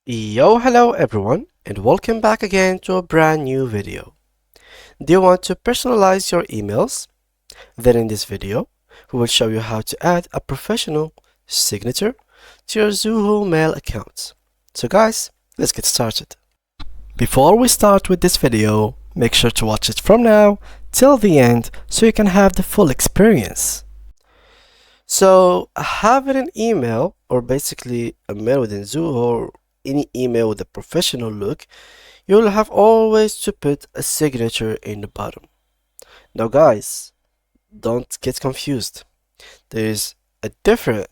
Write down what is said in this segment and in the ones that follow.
Hello everyone, and welcome back again to a brand new video. Do you want to personalize your emails? Then in this video, we will show you how to add a professional signature to your Zoho mail account. So guys, let's get started. Before we start with this video, make sure to watch it from now till the end so you can have the full experience. So having an email, or basically a mail within Zoho, or any email with a professional look, you'll have always to put a signature in the bottom. Now guys, don't get confused. There is a difference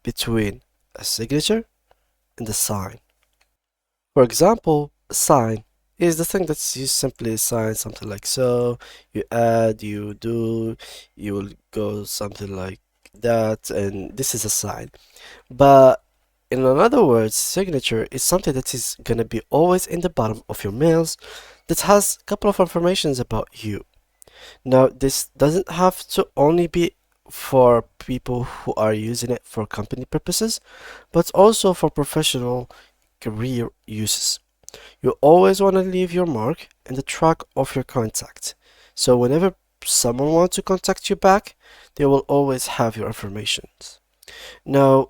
between a signature and a sign. For example, a sign is the thing that you simply sign something like so, you add, you do, you will go something like that, and this is a sign. But in other words, signature is something that is gonna be always in the bottom of your mails that has a couple of informations about you. Now, this doesn't have to only be for people who are using it for company purposes, but also for professional career uses. You always want to leave your mark and the track of your contact. So whenever someone wants to contact you back, they will always have your information. Now,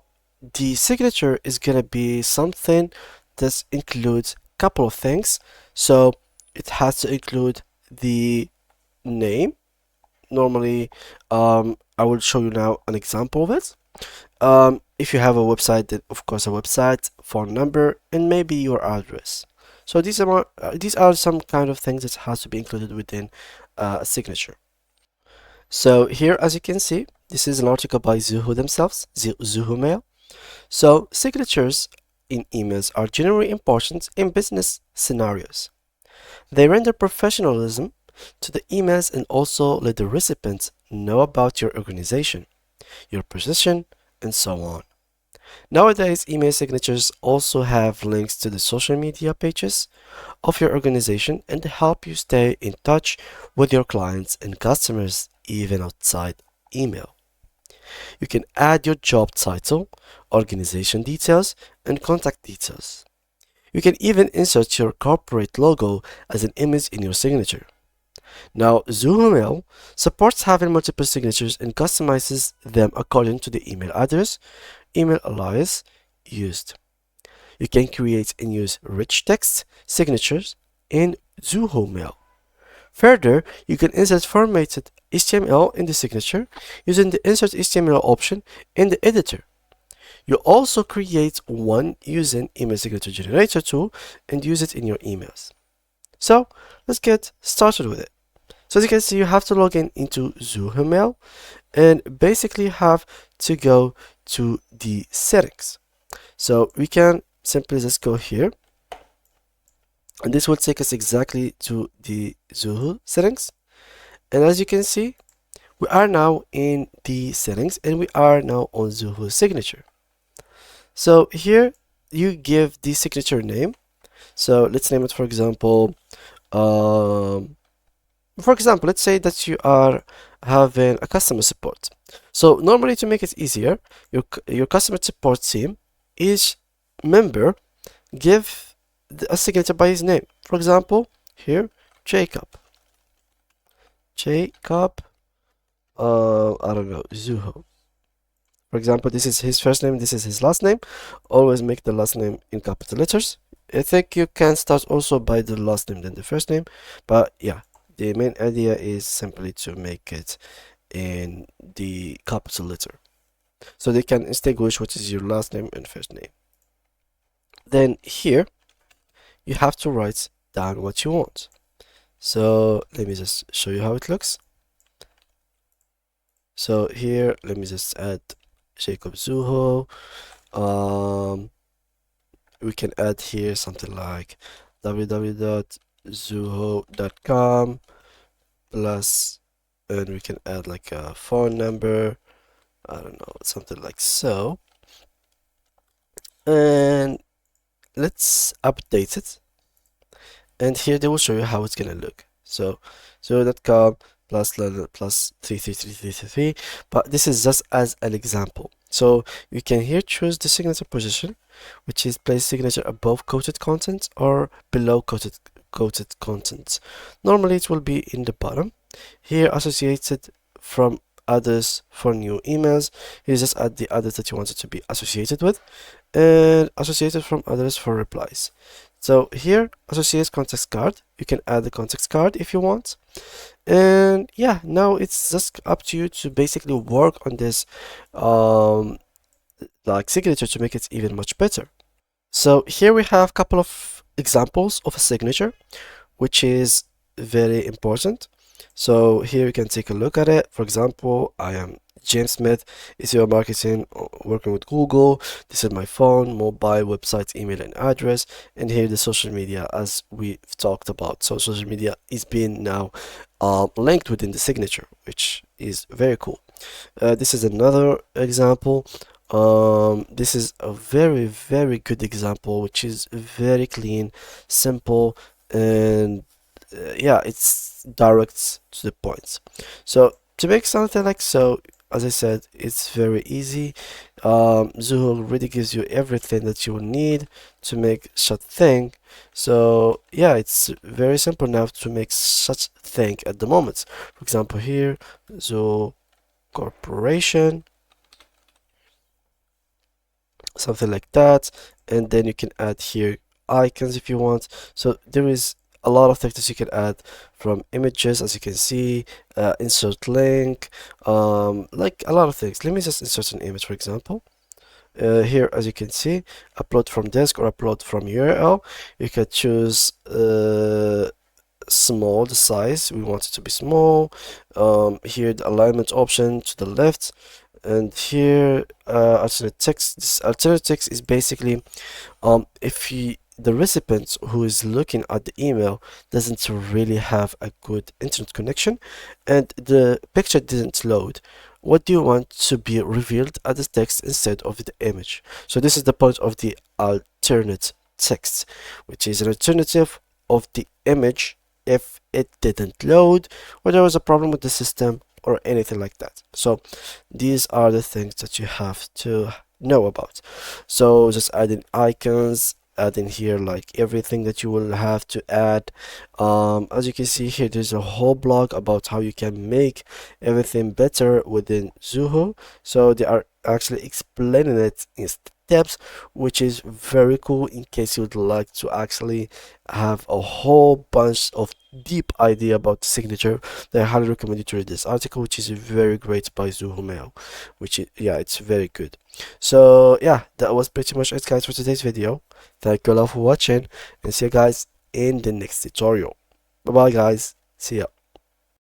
the signature is gonna be something that includes a couple of things. So it has to include the name. Normally, I will show you now an example of it. If you have a website, then of course a website, phone number, and maybe your address. So these are some kind of things that has to be included within a signature. So here, as you can see, this is an article by Zoho themselves, Zoho Mail. So signatures in emails are generally important in business scenarios. They render professionalism to the emails and also let the recipient know about your organization, your position, and so on. Nowadays, email signatures also have links to the social media pages of your organization and help you stay in touch with your clients and customers even outside email. You can add your job title, organization details, and contact details. You can even insert your corporate logo as an image in your signature. Now, Zoho Mail supports having multiple signatures and customizes them according to the email address, email alias used. You can create and use rich text signatures in Zoho Mail. Further, you can insert formatted HTML in the signature using the Insert HTML option in the editor. You also create one using Email Signature Generator tool and use it in your emails. So, let's get started with it. So as you can see, you have to log in into Zoho Mail and basically have to go to the settings. So we can simply just go here, and this will take us exactly to the Zoho settings. And as you can see, we are now in the settings and we are now on Zoho signature. So here you give the signature name. So let's name it, for example, let's say that you are having a customer support. So normally, to make it easier, your customer support team, each member give a signature by his name. For example, here, Jacob. I don't know, Zuho. For example, this is his first name, this is his last name. Always make the last name in capital letters. I think you can start also by the last name, then the first name. But yeah, the main idea is simply to make it in the capital letter, so they can distinguish what is your last name and first name. Then here, you have to write down what you want. So let me just show you how it looks. So here, let me just add Jacob Zuho. We can add here something like www.zuho.com plus, and we can add like a phone number, I don't know, something like so. And let's update it. And here they will show you how it's gonna look. So Zoho.com plus 333333, but this is just as an example. So you can here choose the signature position, which is place signature above quoted content or below quoted content. Normally it will be in the bottom. Here associated from others for new emails. You just add the others that you want it to be associated with, and associated from others for replies. So here associate context card. You can add the context card if you want. And yeah, now it's just up to you to basically work on this like signature to make it even much better. So here we have a couple of examples of a signature, which is very important. So here you can take a look at it. For example, I am James Smith, SEO marketing, working with Google. This is my phone, mobile, website, email, and address. And here the social media, as we've talked about. So social media is being now linked within the signature, which is very cool. This is another example. This is a very good example, which is very clean, simple, and yeah, it's direct to the point. So to make something like so, as I said, it's very easy. Zoho already gives you everything that you will need to make such thing. So yeah, it's very simple now to make such thing at the moment. For example, here, Zoho Corporation, something like that, and then you can add here icons if you want. So there is a lot of things that you can add, from images, as you can see, insert link, like a lot of things. Let me just insert an image, for example. Here, as you can see, upload from disk or upload from URL. You can choose small, the size we want it to be small. Here the alignment option to the left, and here alternate text. This alternate text is basically if the recipient who is looking at the email doesn't really have a good internet connection and the picture didn't load, what do you want to be revealed as the text instead of the image? So this is the point of the alternate text, which is an alternative of the image if it didn't load or there was a problem with the system or anything like that. So these are the things that you have to know about. So just adding icons, adding here like everything that you will have to add. As you can see here, there's a whole blog about how you can make everything better within Zoho. So they are actually explaining it in steps, which is very cool in case you would like to actually have a whole bunch of deep idea about the signature. Then I highly recommend you to read this article, which is very great by Zoho Mail, which is, yeah, it's very good. So yeah, that was pretty much it, guys, for today's video. Thank you all for watching, and see you guys in the next tutorial. Bye bye, guys. See ya.